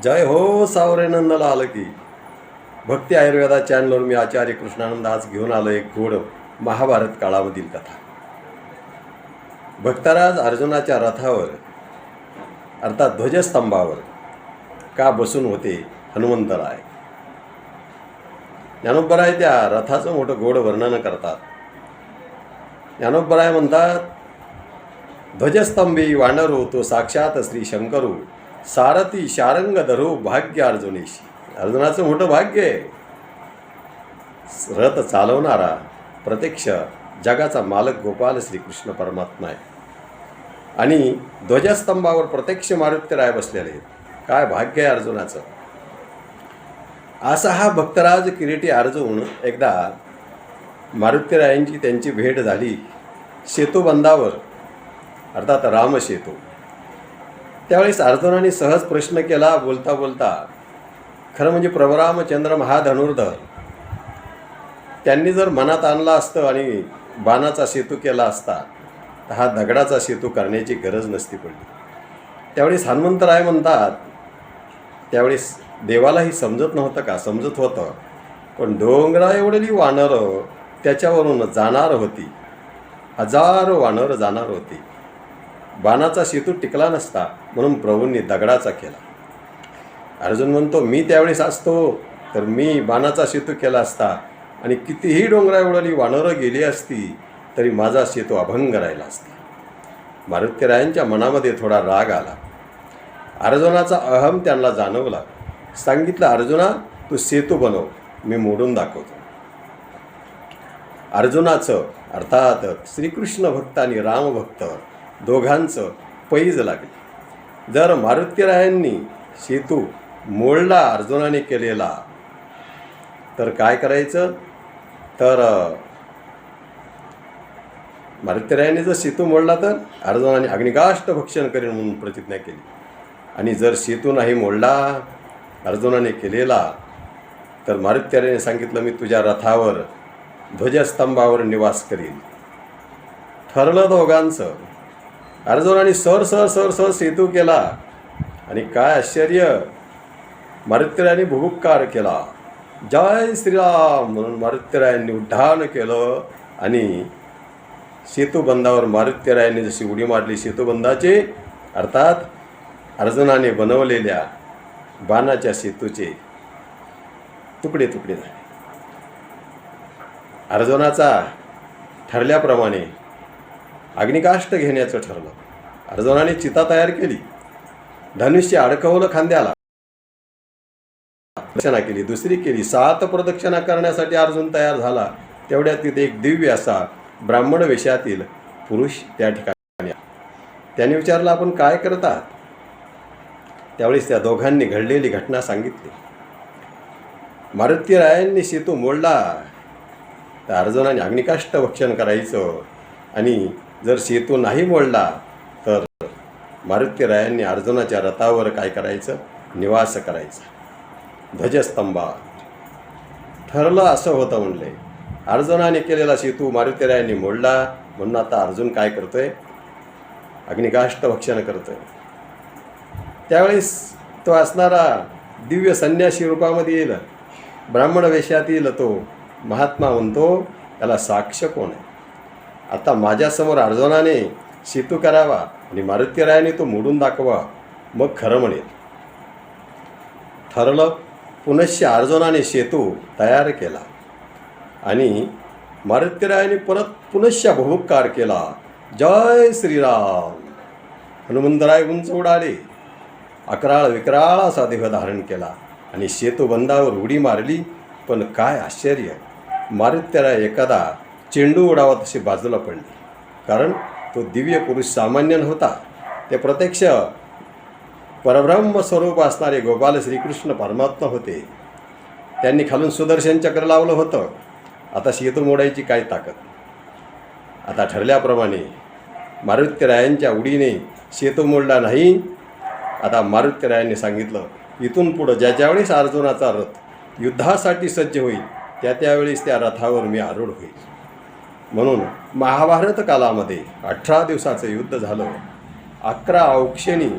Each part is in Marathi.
जय हो सावरे नंदलाल की. भक्ती आयुर्वेदा चॅनलवर मी आचार्य कृष्णानंद आज घेऊन आलो एक गोड महाभारत काळामधील कथा. भक्तराज अर्जुनाच्या रथावर अर्थात ध्वजस्तंभावर का बसून होते हनुमंतराय. ज्ञानोबराय त्या रथाचं मोठं गोड वर्णन करतात. ज्ञानोबराय म्हणतात, ध्वजस्तंभी वानरो तो साक्षात श्री शंकरू, सारथी शारंग धरो भाग्य अर्जुनेशी. अर्जुनाचं मोठं भाग्य आहे. रथ चालवणारा प्रत्यक्ष जगाचा मालक गोपाल श्रीकृष्ण परमात्मा आहे आणि ध्वजस्तंभावर प्रत्यक्ष मारुतीराय बसलेले आहेत. काय भाग्य आहे अर्जुनाचं. असा हा भक्तराज किरीटी अर्जुन एकदा मारुतीरायांची त्यांची भेट झाली सेतुबंधावर अर्थात रामसेतू. त्यावेळेस अर्जुनाने सहज प्रश्न केला बोलता बोलता. खरं म्हणजे प्रभू रामचंद्र महाधनुर्धर त्यांनी जर मनात आणला असतं आणि बाणाचा सेतू केला असता तर हा दगडाचा सेतू करण्याची गरज नसती पडली. त्यावेळेस हनुमंतराय म्हणतात, त्यावेळेस देवालाही समजत नव्हतं का? समजत होतं, पण डोंगरा एवढी वानरं त्याच्यावरून जाणार होती. हजारो वानरं जाणार होती. बाणाचा सेतू टिकला नसता म्हणून प्रभूंनी दगडाचा केला. अर्जुन म्हणतो, मी त्यावेळेस असतो तर मी बाणाचा सेतू केला असता आणि कितीही डोंगरा एवढी वानरं गेली असती तरी माझा सेतू अभंग राहिला असता. मारुतीरायांच्या मनामध्ये थोडा राग आला. अर्जुनाचा अहम त्यांना जाणवला. सांगितलं, अर्जुना तू सेतू बनव, मी मोडून दाखवतो. अर्जुनाचं अर्थात श्रीकृष्ण भक्त आणि रामभक्त दोघांचं पैज लागले. जर मारुतीरायांनी सेतू मोडला अर्जुनाने केलेला तर काय करायचं? तर मारुतीरायांनी जर सेतू मोडला तर अर्जुनाने अग्निकाष्ठ भक्षण करेन म्हणून प्रतिज्ञा केली. आणि जर सेतू नाही मोडला अर्जुनाने केलेला तर मारुतीरायाने सांगितलं, मी तुझ्या रथावर ध्वजस्तंभावर निवास करीन. ठरलं दोघांचं. अर्जुनाने सर सर सर सर सेतू केला आणि काय आश्चर्य, मारुतीरायांनी भुभुक्कार केला. जय श्रीराम म्हणून मारुतीरायांनी उड्डाण केलं आणि सेतुबंधावर मारुतीरायांनी जशी उडी मारली सेतुबंधाचे अर्थात अर्जुनाने बनवलेल्या बाणाच्या सेतूचे तुकडे तुकडे झाले. अर्जुनाचा ठरल्याप्रमाणे अग्निकाष्ठ घेण्याचं ठरलं. अर्जुनाने चिता तयार केली. धनुष्य अडकवलं खांद्याला. प्रदक्षिणा केली, दुसरी केली. 7 प्रदक्षिणा करण्यासाठी अर्जुन तयार झाला. तेवढ्यात तिथे एक दिव्य असा ब्राह्मण वेशातील पुरुष त्या ठिकाणी. त्याने विचारलं, आपण काय करतात? त्यावेळेस त्या दोघांनी घडलेली घटना सांगितली. मारुतीरायांनी सेतू मोडला तर अर्जुनाने अग्निकाष्ठ भक्षण करायचं आणि जर सेतू नाही मोडला तर मारुतीरायांनी अर्जुनाच्या रथावर काय करायचं? निवास करायचा ध्वजस्तंभावर. ठरलं असं होतं म्हणले. अर्जुनाने केलेला सेतू मारुतीरायांनी मोडला म्हणून आता अर्जुन काय करतोय? अग्निकाष्ठ भक्षण करतोय. त्यावेळेस तो असणारा दिव्य संन्यासी रूपामध्ये येईल ब्राह्मण वेशातील तो महात्मा म्हणतो, त्याला साक्ष कोण आहे? आता माझ्यासमोर अर्जुनाने सेतू करावा आणि मारुतीरायाने तो मोडून दाखवा, मग खरं म्हणेल. ठरलं. पुनश्च अर्जुनाने सेतू तयार केला आणि मारुतीरायाने परत पुनश्च भुभुक्कार केला. जय श्रीराम. हनुमंतराय उंच उडाले. अकराळ विकराळ असा देह धारण केला आणि सेतुबंधावर उडी मारली. पण काय आश्चर्य, मारुतीराय एखादा चेंडू उडावा तशी बाजूला पडली. कारण तो दिव्य पुरुष सामान्य नव्हता. ते प्रत्यक्ष परब्रह्म स्वरूप असणारे गोपाल श्रीकृष्ण परमात्मा होते. त्यांनी खालून सुदर्शन चक्र लावलं होतं. आता सेतू मोडायची काय ताकद? आता ठरल्याप्रमाणे मारुतीरायांच्या उडीने सेतू मोडला नाही. आता मारुतीरायांनी सांगितलं, इथून पुढं ज्यावेळेस अर्जुनाचा रथ युद्धासाठी सज्ज होईल त्यावेळेस त्या रथावर मी आरूढ होईल. म्हणून महाभारत कालामध्ये 18 दिवसाचं युद्ध झालं. 11 औक्षणी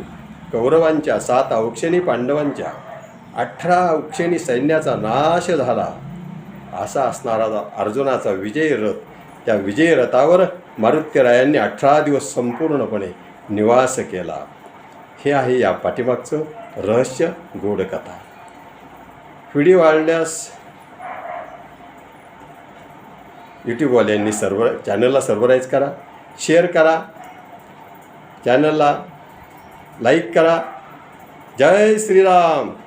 कौरवांच्या 7 औक्षणी पांडवांच्या 18 औक्षणी सैन्याचा नाश झाला. असा असणारा अर्जुनाचा विजयी रथ, त्या विजयी रथावर मारुतीरायांनी 18 दिवस संपूर्णपणे निवास केला. हे आहे या पाठीमागचं रहस्य, गोड कथा. व्हिडिओ आवडल्यास यूट्यूबवाल्यांनी चॅनलला सबस्क्राईब करा, शेअर करा, चॅनलला लाईक करा. जय श्रीराम.